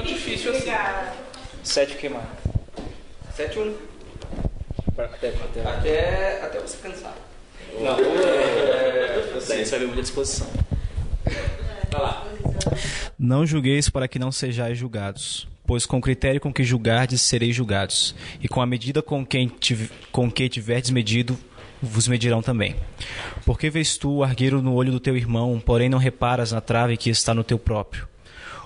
difícil assim. 7 o que mais? 7 ou... Até você cansar. Não, você vai ver muita disposição. Vai lá. Não julgueis para que não sejais julgados, pois com o critério com que julgardes sereis julgados, e com a medida com que tiverdes medido, vos medirão também. Porque vês tu o argueiro no olho do teu irmão, porém não reparas na trave que está no teu próprio?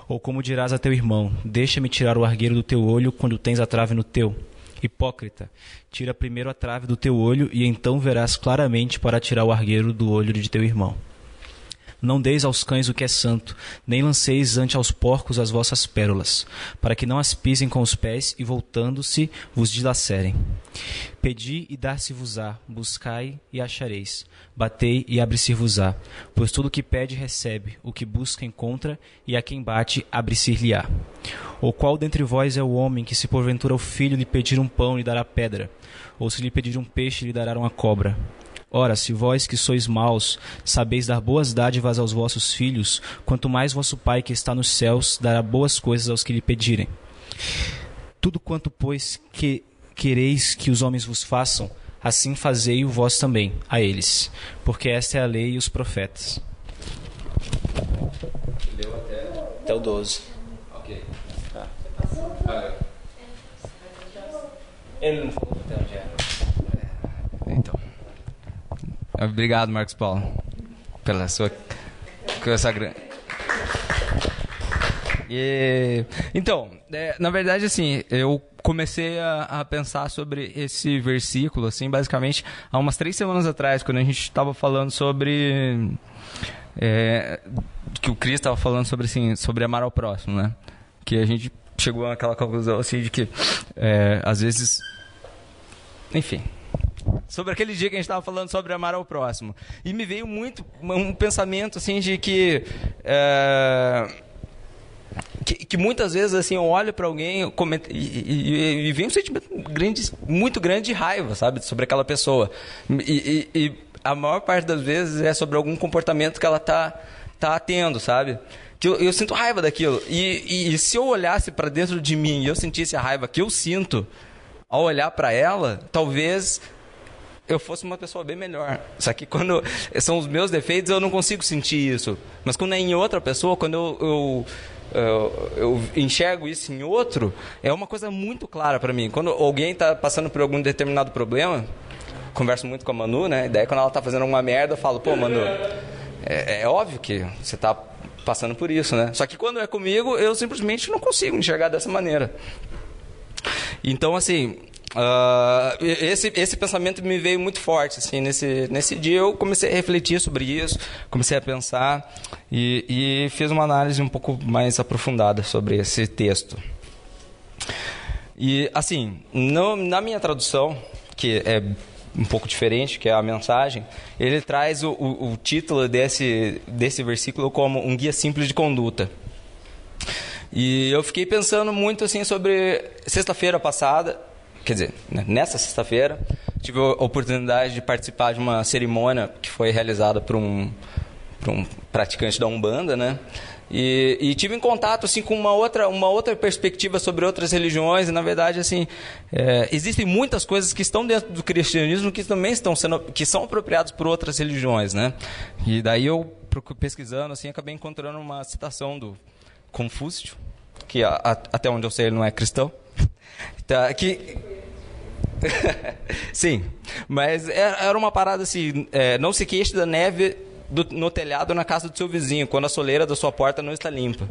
Ou como dirás a teu irmão, deixa-me tirar o argueiro do teu olho quando tens a trave no teu? Hipócrita, tira primeiro a trave do teu olho, e então verás claramente para tirar o argueiro do olho de teu irmão. Não deis aos cães o que é santo, nem lanceis ante aos porcos as vossas pérolas, para que não as pisem com os pés e, voltando-se, vos dilacerem. Pedi e dar-se-vos-á, buscai e achareis, batei e abre-se-vos-á, pois tudo o que pede recebe, o que busca encontra, e a quem bate abre-se-lhe-á. Ou qual dentre vós é o homem que, se porventura o filho lhe pedir um pão, lhe dará pedra, ou se lhe pedir um peixe, lhe dará uma cobra? Ora, se vós que sois maus, sabeis dar boas dádivas aos vossos filhos, quanto mais vosso Pai que está nos céus dará boas coisas aos que lhe pedirem. Tudo quanto, pois, que quereis que os homens vos façam, assim fazei-o vós também a eles, porque esta é a lei e os profetas. Deu Até o 12. Ok. Tá. Ele não falou até onde era. Então. Obrigado, Marcos Paulo, pela sua grande. Então, na verdade, assim, eu comecei a pensar sobre esse versículo, assim, basicamente, há umas 3 semanas atrás, quando a gente estava falando sobre que o Cris estava falando sobre, assim, sobre amar ao próximo, né? Que a gente chegou àquela conclusão, assim, de que às vezes, enfim, sobre aquele dia que a gente estava falando sobre amar ao próximo. E me veio muito um pensamento assim de que muitas vezes assim eu olho para alguém e vem um sentimento muito grande de raiva, sabe, sobre aquela pessoa. E a maior parte das vezes é sobre algum comportamento que ela tá tendo, sabe? Que eu sinto raiva daquilo. E se eu olhasse para dentro de mim e eu sentisse a raiva que eu sinto ao olhar para ela, talvez eu fosse uma pessoa bem melhor. Só que quando são os meus defeitos, eu não consigo sentir isso. Mas quando é em outra pessoa, quando eu enxergo isso em outro, é uma coisa muito clara para mim. Quando alguém está passando por algum determinado problema, converso muito com a Manu, né? E daí quando ela está fazendo alguma merda, eu falo, pô, Manu, é óbvio que você está passando por isso, né? Só que quando é comigo, eu simplesmente não consigo enxergar dessa maneira. Então, assim, esse pensamento me veio muito forte. Assim, nesse dia eu comecei a refletir sobre isso, comecei a pensar e fiz uma análise um pouco mais aprofundada sobre esse texto. E, assim, na minha tradução, que é um pouco diferente, que é a mensagem, ele traz o título desse versículo como um guia simples de conduta. E eu fiquei pensando muito assim sobre sexta-feira passada, quer dizer, nessa sexta-feira, tive a oportunidade de participar de uma cerimônia que foi realizada por um praticante da Umbanda, né? E tive em contato assim com uma outra perspectiva sobre outras religiões. E na verdade, assim, existem muitas coisas que estão dentro do cristianismo que também que são apropriadas por outras religiões, né? E daí eu, pesquisando assim, acabei encontrando uma citação do Confúcio, que até onde eu sei ele não é cristão, tá, sim, mas era uma parada assim, não se queixe da neve no telhado na casa do seu vizinho, quando a soleira da sua porta não está limpa.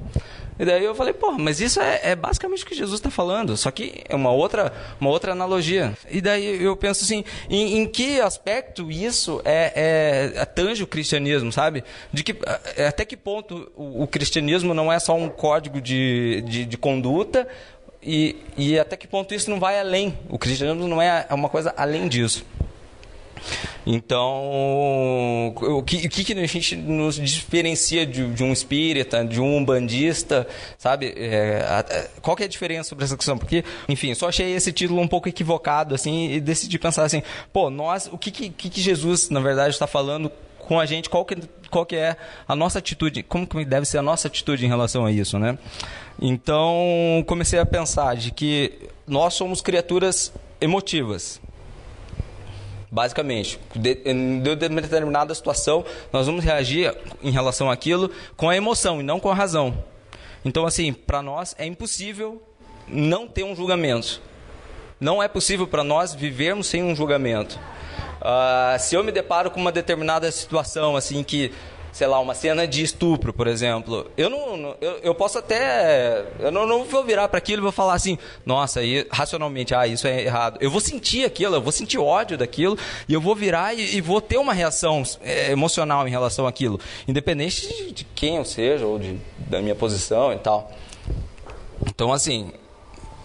E daí eu falei, pô, mas isso é basicamente o que Jesus está falando, só que é uma outra analogia. E daí eu penso assim, em que aspecto isso tange o cristianismo, sabe? Até que ponto o cristianismo não é só um código de conduta e até que ponto isso não vai além. O cristianismo não é uma coisa além disso. Então, o que a gente nos diferencia de um espírita, de um umbandista, sabe? Qual que é a diferença sobre essa questão? Porque, enfim, só achei esse título um pouco equivocado, assim, e decidi pensar assim, pô, o que Jesus, na verdade, está falando com a gente? Qual que é a nossa atitude? Como que deve ser a nossa atitude em relação a isso, né? Então, comecei a pensar de que nós somos criaturas emotivas. Basicamente, em determinada situação, nós vamos reagir em relação àquilo com a emoção e não com a razão. Então, assim, para nós é impossível não ter um julgamento. Não é possível para nós vivermos sem um julgamento. Se eu me deparo com uma determinada situação, assim, que, sei lá, uma cena de estupro, por exemplo, eu posso até... Eu não vou virar para aquilo e vou falar assim, nossa, aí, racionalmente, isso é errado. Eu vou sentir aquilo, eu vou sentir ódio daquilo, e eu vou virar e vou ter uma reação emocional em relação àquilo, independente de quem eu seja, ou da minha posição e tal. Então, assim,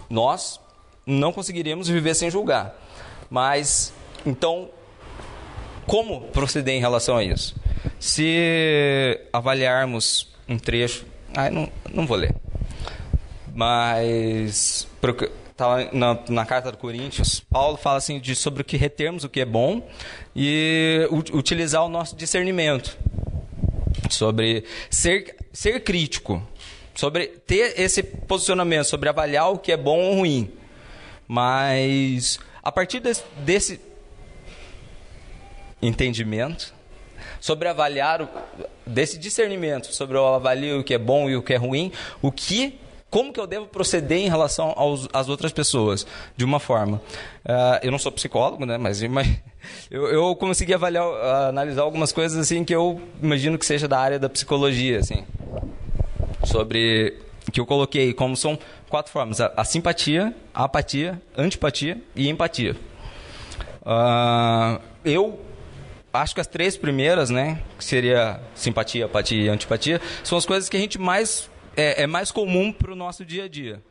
nós não conseguiríamos viver sem julgar. Mas, então, como proceder em relação a isso? Se avaliarmos um trecho... não vou ler. Mas tá na carta de Coríntios, Paulo fala assim, sobre o que retermos o que é bom e utilizar o nosso discernimento. Sobre ser crítico. Sobre ter esse posicionamento, sobre avaliar o que é bom ou ruim. Mas, a partir desse entendimento, sobre avaliar, desse discernimento, sobre eu avalio o que é bom e o que é ruim, como que eu devo proceder em relação às outras pessoas, de uma forma. Eu não sou psicólogo, né, mas eu consegui analisar algumas coisas assim que eu imagino que seja da área da psicologia, assim, sobre que eu coloquei como são 4 formas: a simpatia, a apatia, antipatia e empatia. Eu acho que as 3 primeiras, né, que seria simpatia, apatia e antipatia, são as coisas que a gente mais é mais comum para o nosso dia a dia.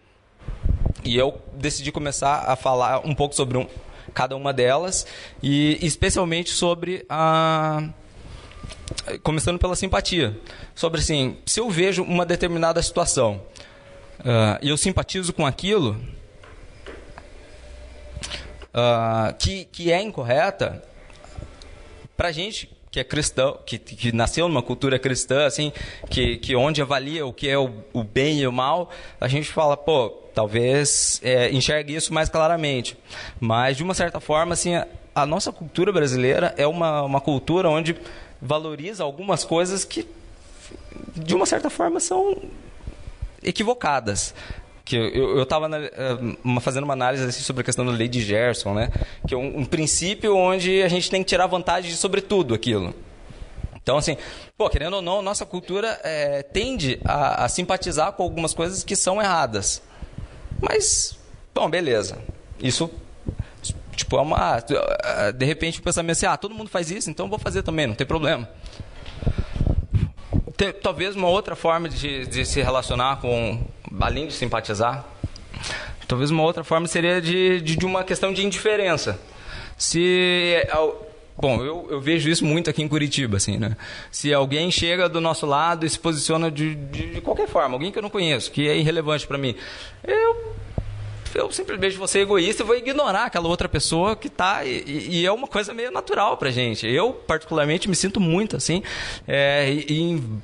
E eu decidi começar a falar um pouco sobre cada uma delas, e especialmente sobre começando pela simpatia. Sobre, assim, se eu vejo uma determinada situação e eu simpatizo com aquilo que é incorreta, pra gente que é cristão, que nasceu numa cultura cristã, assim, que onde avalia o que é o bem e o mal, a gente fala, talvez enxergue isso mais claramente. Mas, de uma certa forma, assim, a nossa cultura brasileira é uma cultura onde valoriza algumas coisas que, de uma certa forma, são equivocadas. Que eu estava fazendo uma análise assim, sobre a questão da lei de Gerson, né? Que é um princípio onde a gente tem que tirar vantagem sobre tudo aquilo. Então, assim, querendo ou não, nossa cultura tende a simpatizar com algumas coisas que são erradas. Mas, beleza. Isso, tipo, de repente o pensamento assim, todo mundo faz isso, então eu vou fazer também, não tem problema. Talvez uma outra forma de se relacionar com, além de simpatizar, talvez uma outra forma seria de uma questão de indiferença. Eu vejo isso muito aqui em Curitiba, assim, né? Se alguém chega do nosso lado e se posiciona de qualquer forma, alguém que eu não conheço, que é irrelevante para mim, eu simplesmente vou ser egoísta e vou ignorar aquela outra pessoa que está... E é uma coisa meio natural pra gente. Eu, particularmente, me sinto muito assim, em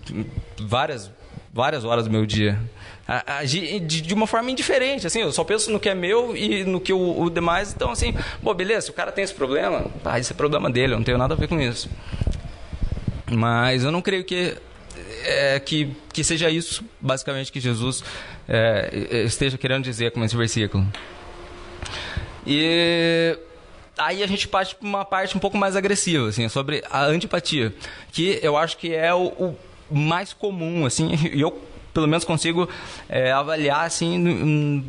várias horas do meu dia. Agir de uma forma indiferente, assim, eu só penso no que é meu e no que o demais. Então, assim, beleza, se o cara tem esse problema, isso é problema dele, eu não tenho nada a ver com isso. Mas eu não creio que seja isso, basicamente, que Jesus esteja querendo dizer com esse versículo. E aí a gente parte para uma parte um pouco mais agressiva, assim, sobre a antipatia, que eu acho que é o mais comum, assim, e eu, pelo menos, consigo avaliar, assim,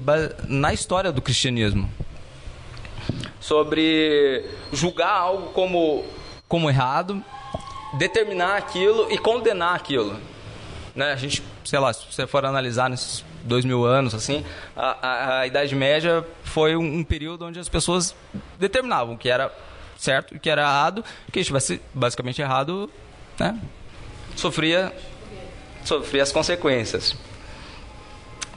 na história do cristianismo. Sobre julgar algo como errado, determinar aquilo e condenar aquilo, né? A gente, sei lá, se você for analisar nesses 2000 anos, assim, a Idade Média foi um período onde as pessoas determinavam o que era certo e o que era errado, que estivesse basicamente errado, né, sofria as consequências.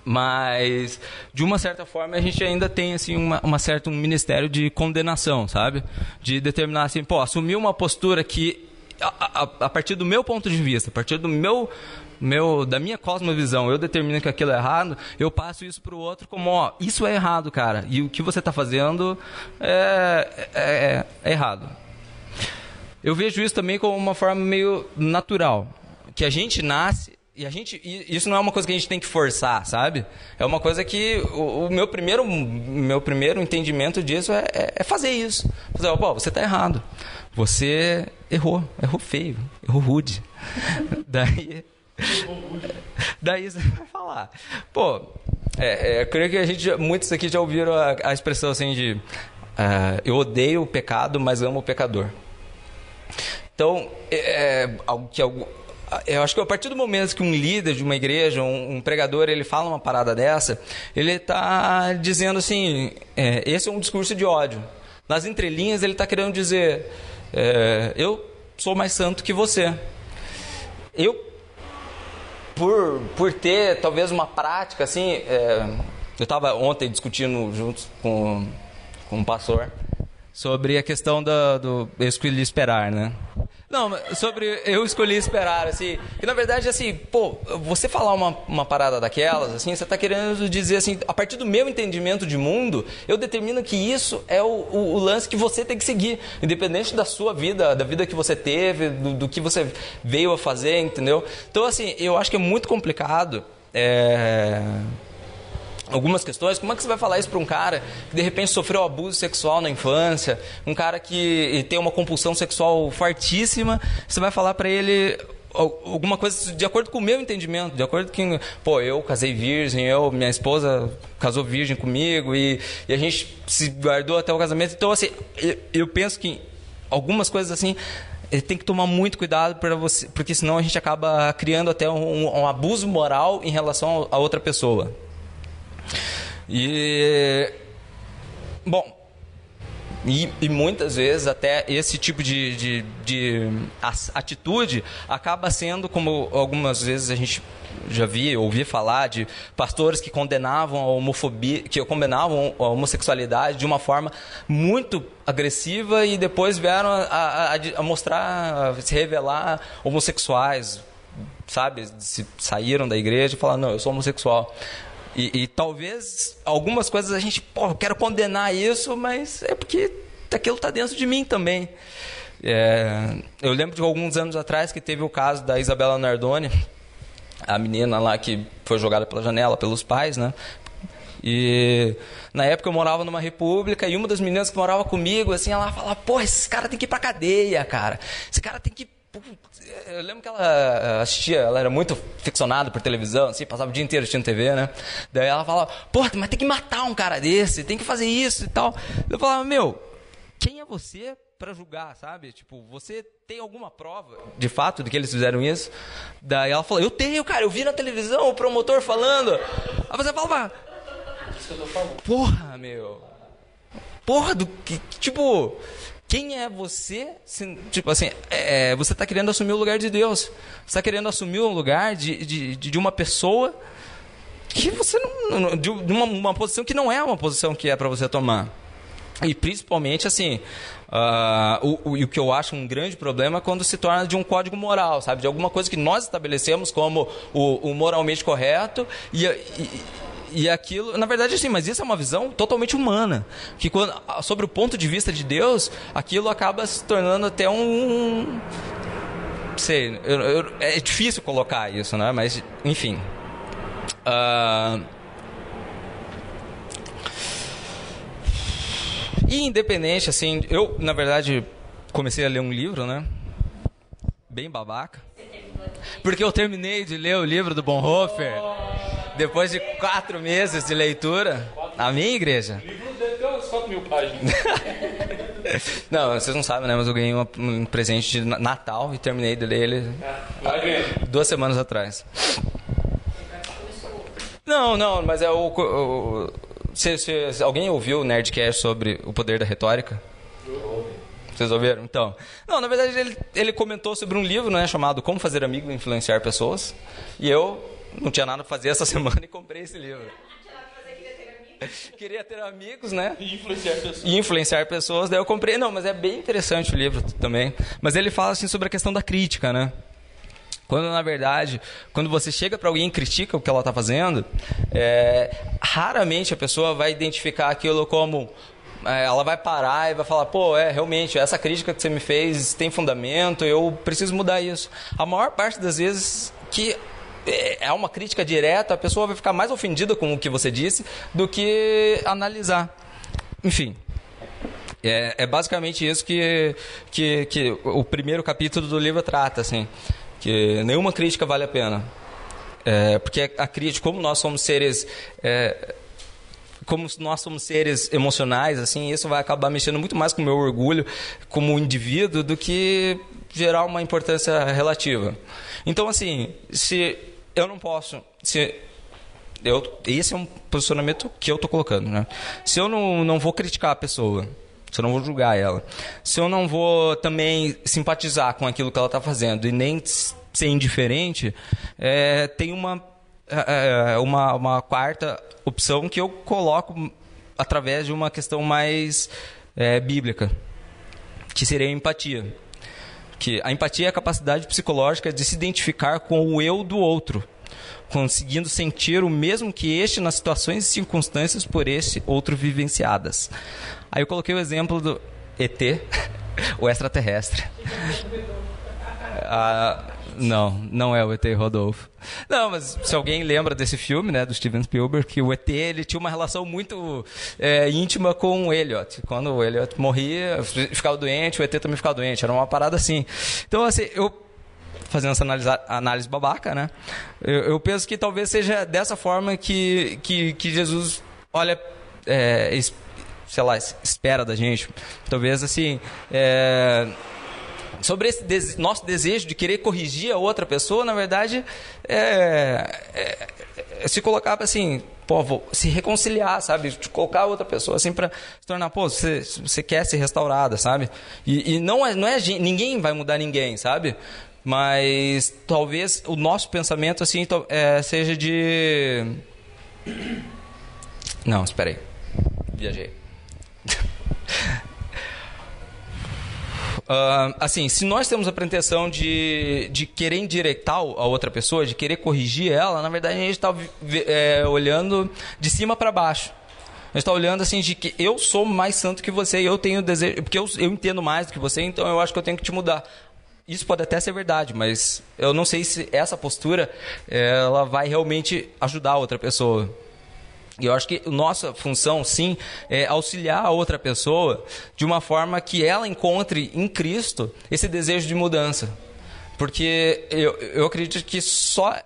Mas, de uma certa forma, a gente ainda tem, assim, um ministério de condenação, sabe? De determinar, assim, assumir uma postura que, a partir do meu ponto de vista, a partir do meu da minha cosmovisão, eu determino que aquilo é errado, eu passo isso para o outro como, ó, isso é errado, cara, e o que você está fazendo é errado. Eu vejo isso também como uma forma meio natural, que a gente nasce e isso não é uma coisa que a gente tem que forçar, sabe? É uma coisa que o meu primeiro entendimento disso é fazer isso. Fazer, pô, você está errado. Você errou feio, errou rude. Daí você vai falar. Pô, eu creio que muitos aqui já ouviram a expressão assim de eu odeio o pecado, mas amo o pecador. Então, eu acho que a partir do momento que um líder de uma igreja, um pregador, ele fala uma parada dessa, ele está dizendo assim, esse é um discurso de ódio. Nas entrelinhas ele está querendo dizer, eu sou mais santo que você. Eu, por ter talvez uma prática assim, eu estava ontem discutindo junto com um pastor sobre a questão do eu escolhi esperar, né? Não, sobre eu escolhi esperar, assim, que na verdade, assim, pô, você falar uma parada daquelas, assim, você está querendo dizer, assim, a partir do meu entendimento de mundo, eu determino que isso é o lance que você tem que seguir, independente da sua vida, da vida que você teve, do que você veio a fazer, entendeu? Então, assim, eu acho que é muito complicado, algumas questões. Como é que você vai falar isso para um cara que de repente sofreu abuso sexual na infância, um cara que tem uma compulsão sexual fortíssima, você vai falar para ele alguma coisa de acordo com o meu entendimento, de acordo com, pô, eu casei virgem, minha esposa casou virgem comigo e a gente se guardou até o casamento. Então, assim, eu penso que algumas coisas assim tem que tomar muito cuidado para você, porque senão a gente acaba criando até um abuso moral em relação a outra pessoa. E muitas vezes até esse tipo de atitude acaba sendo, como algumas vezes a gente já ouvi falar de pastores que condenavam a homofobia, que condenavam a homossexualidade de uma forma muito agressiva e depois vieram a mostrar, a se revelar homossexuais, sabe? Saíram da igreja e falaram, não, eu sou homossexual. E talvez algumas coisas a gente, pô, eu quero condenar isso, mas é porque aquilo está dentro de mim também. Eu lembro de alguns anos atrás que teve o caso da Isabela Nardoni, a menina lá que foi jogada pela janela pelos pais, né? E na época eu morava numa república e uma das meninas que morava comigo, assim, ela falava, pô, esse cara tem que ir pra cadeia, cara. Esse cara tem que... Eu lembro que ela assistia, ela era muito ficcionada por televisão, assim, passava o dia inteiro assistindo TV, né? Daí ela falava, pô, mas tem que matar um cara desse, tem que fazer isso e tal. Eu falava, meu, quem é você para julgar, sabe? Tipo, você tem alguma prova, de fato, de que eles fizeram isso? Daí ela falou, eu tenho, cara, eu vi na televisão o promotor falando. Aí você falava, porra, meu, porra, tipo... Quem é você? Tipo assim, você está querendo assumir o lugar de Deus. Você está querendo assumir o lugar de uma pessoa que você não... De uma posição que não é uma posição que é para você tomar. E principalmente, assim, o que eu acho um grande problema é quando se torna de um código moral, sabe? De alguma coisa que nós estabelecemos como o moralmente correto e aquilo, na verdade, assim, mas isso é uma visão totalmente humana. Que sobre o ponto de vista de Deus, aquilo acaba se tornando até não sei, é difícil colocar isso, né? Mas, enfim. E independente, assim, eu, na verdade, comecei a ler um livro, né? Bem babaca. Porque eu terminei de ler o livro do Bonhoeffer. Depois de 4 meses de leitura, na minha igreja. O livro deve ter umas 4.000 páginas. Não, vocês não sabem, né? Mas eu ganhei um presente de Natal e terminei de ler ele 2 semanas atrás. Não, mas é se alguém ouviu o Nerdcast sobre o poder da retórica? Vocês ouviram? Então, não, na verdade ele comentou sobre um livro, né, chamado Como Fazer Amigos e Influenciar Pessoas. E eu não tinha nada para fazer essa semana e comprei esse livro. Queria ter amigos, né? E influenciar pessoas. Daí eu comprei. Não, mas é bem interessante o livro também. Mas ele fala assim sobre a questão da crítica, né? Quando, na verdade, quando você chega para alguém e critica o que ela está fazendo, raramente a pessoa vai identificar aquilo como... ela vai parar e vai falar, pô, realmente, essa crítica que você me fez tem fundamento, eu preciso mudar isso. A maior parte das vezes que é uma crítica direta, a pessoa vai ficar mais ofendida com o que você disse do que analisar. Enfim... É basicamente isso que o primeiro capítulo do livro trata, assim, que nenhuma crítica vale a pena. Porque a crítica, como nós somos seres emocionais, assim, isso vai acabar mexendo muito mais com o meu orgulho como indivíduo do que gerar uma importância relativa. Então, assim, se eu não posso... esse é um posicionamento que eu estou colocando, né? Se eu não vou criticar a pessoa, se eu não vou julgar ela, se eu não vou também simpatizar com aquilo que ela está fazendo e nem ser indiferente, tem uma quarta opção que eu coloco através de uma questão mais bíblica, que seria a empatia. Que a empatia é a capacidade psicológica de se identificar com o eu do outro, conseguindo sentir o mesmo que este nas situações e circunstâncias por este outro vivenciadas. Aí eu coloquei o exemplo do ET, o extraterrestre. Não é o ET Rodolfo. Não, mas se alguém lembra desse filme, né, do Steven Spielberg, que o ET ele tinha uma relação muito íntima com o Elliot. Quando o Elliot morria, ficava doente, o ET também ficava doente. Era uma parada assim. Então, assim, fazendo essa análise babaca, né? Eu penso que talvez seja dessa forma que Jesus olha, sei lá, espera da gente. Talvez, assim, sobre esse nosso desejo de querer corrigir a outra pessoa, na verdade, se colocar assim, se reconciliar, sabe? De colocar a outra pessoa assim para se tornar, você quer ser restaurada, sabe? E não é ninguém vai mudar ninguém, sabe? Mas talvez o nosso pensamento assim seja de... Não, espera aí. Viajei. Assim, se nós temos a pretensão de querer endireitar a outra pessoa, de querer corrigir ela, na verdade a gente está olhando de cima para baixo. A gente está olhando assim de que eu sou mais santo que você e eu tenho desejo, porque eu entendo mais do que você, então eu acho que eu tenho que te mudar. Isso pode até ser verdade, mas eu não sei se essa postura ela vai realmente ajudar a outra pessoa. E eu acho que nossa função, sim, é auxiliar a outra pessoa de uma forma que ela encontre em Cristo esse desejo de mudança. Porque eu acredito que só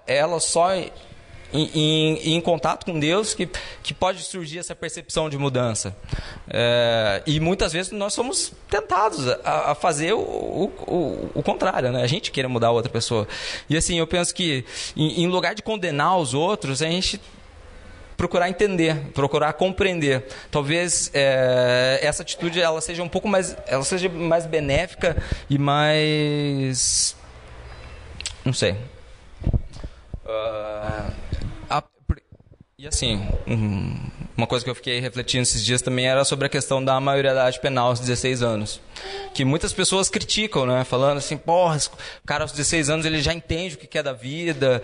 em contato com Deus que pode surgir essa percepção de mudança. E muitas vezes nós somos tentados a fazer o contrário, né? A gente queira mudar a outra pessoa. E assim, eu penso que em lugar de condenar os outros, a gente procurar entender, procurar compreender. Talvez essa atitude ela seja um pouco mais, ela seja mais benéfica e mais, não sei. E assim, uma coisa que eu fiquei refletindo esses dias também era sobre a questão da maioridade penal aos 16 anos. Que muitas pessoas criticam, né? Falando assim, porra, o cara aos 16 anos ele já entende o que é da vida.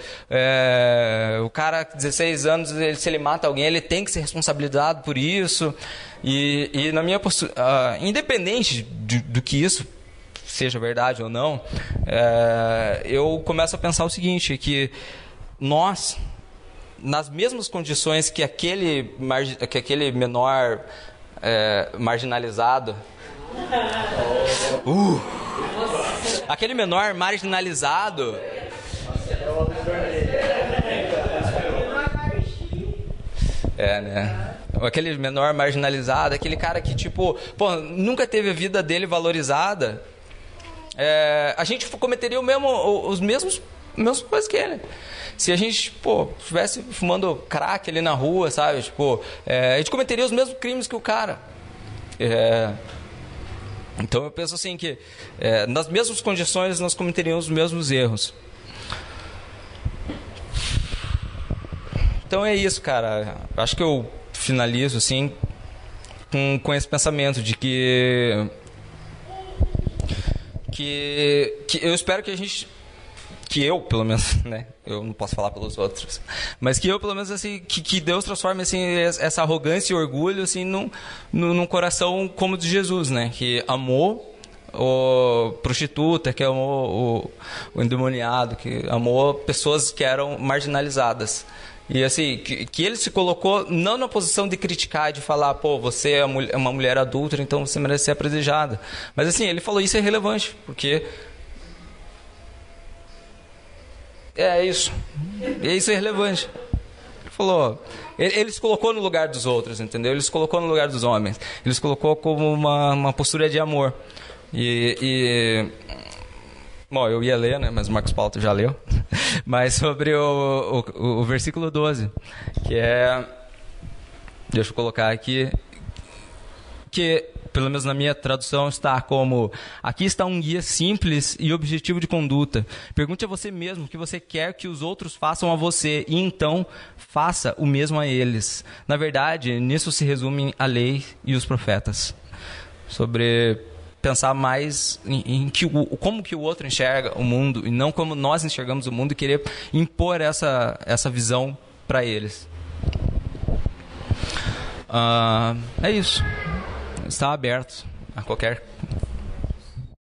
O cara com 16 anos, se ele mata alguém, ele tem que ser responsabilizado por isso. E na minha postura, independente do que isso seja verdade ou não, eu começo a pensar o seguinte, que nós... nas mesmas condições que aquele menor marginalizado... aquele menor marginalizado... né? Aquele menor marginalizado, aquele cara que, tipo, nunca teve a vida dele valorizada, a gente cometeria os mesmos coisas que ele. Se a gente, estivesse fumando crack ali na rua, sabe? A gente cometeria os mesmos crimes que o cara. Então eu penso assim que nas mesmas condições nós cometeríamos os mesmos erros. Então é isso, cara. Acho que eu finalizo assim com esse pensamento de que eu espero que eu, pelo menos, né? Eu não posso falar pelos outros, mas que eu, pelo menos, assim, que Deus transforme, assim, essa arrogância e orgulho, assim, num coração como o de Jesus, né? Que amou o prostituta, que amou o endemoniado, que amou pessoas que eram marginalizadas. E assim, que ele se colocou não na posição de criticar, de falar, pô, você é uma mulher adúltera, então você merece ser apedrejada. Mas assim, ele falou, isso é relevante, porque isso é relevante. Ele falou, ele se colocou no lugar dos outros, entendeu? Ele se colocou no lugar dos homens. Ele se colocou como uma postura de amor. Bom, eu ia ler, né? Mas o Marcos Paulo já leu. Mas sobre o versículo 12, que é... Deixa eu colocar aqui. Que, pelo menos na minha tradução, está como... Aqui está um guia simples e objetivo de conduta. Pergunte a você mesmo o que você quer que os outros façam a você, e então faça o mesmo a eles. Na verdade, nisso se resumem a lei e os profetas. Sobre... pensar mais em como que o outro enxerga o mundo e não como nós enxergamos o mundo, e querer impor essa visão para eles. É isso. Está aberto a qualquer